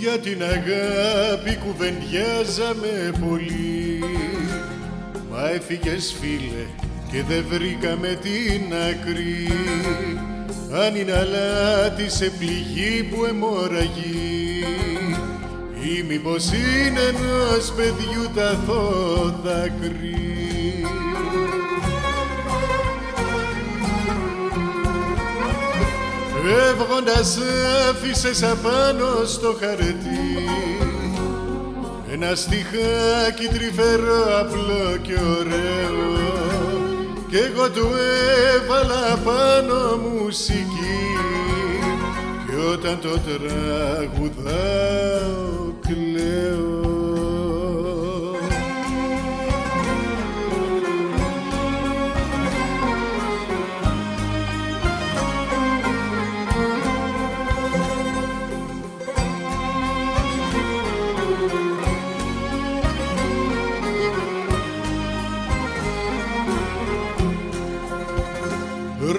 Για την αγάπη κουβεντιάζαμε πολύ, μα έφυγες φίλε και δεν βρήκαμε την άκρη. Αν είναι αλάτι σε πληγή που αιμορραγεί, ή μήπως είναι ενός παιδιού ταθώ δάκρυ. Φεύγοντας άφησες απάνω στο χαρτί ένα στιχάκι τρυφερό, απλό και ωραίο, κι εγώ του έβαλα πάνω μουσική, κι όταν το τραγουδάω κλαίω.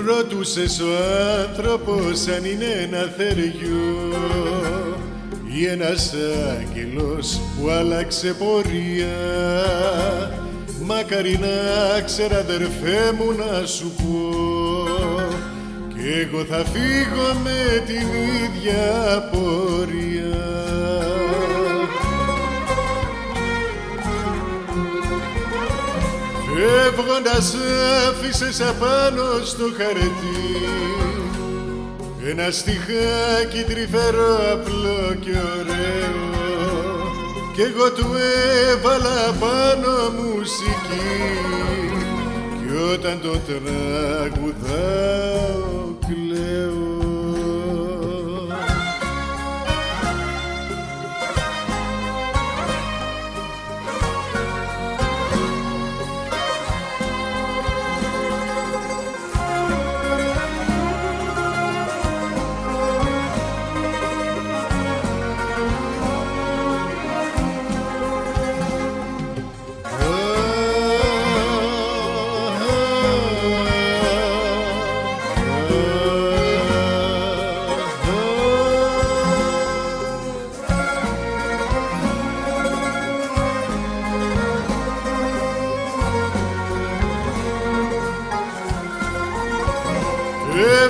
Ρωτούσες ο άνθρωπος αν είναι ένα θεριό ή ένας άγγελος που άλλαξε πορεία. Μακάρι να ξέρα αδερφέ μου να σου πω, κι εγώ θα φύγω με την ίδια πορεία. Φεύγοντας άφησες απάνω στο χαρτί ένα στιχάκι τρυφερό, απλό και ωραίο, κι εγώ του έβαλα πάνω μουσική, κι όταν το τραγουδάω κλαίω.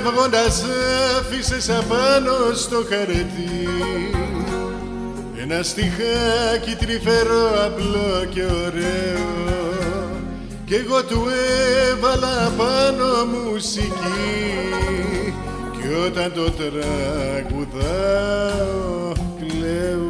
Φεύγοντας άφησες απάνω στο χαρτί ένα στιχάκι τρυφερό, απλό και ωραίο, κι εγώ του έβαλα πάνω μουσική, κι όταν το τραγουδάω κλαίω.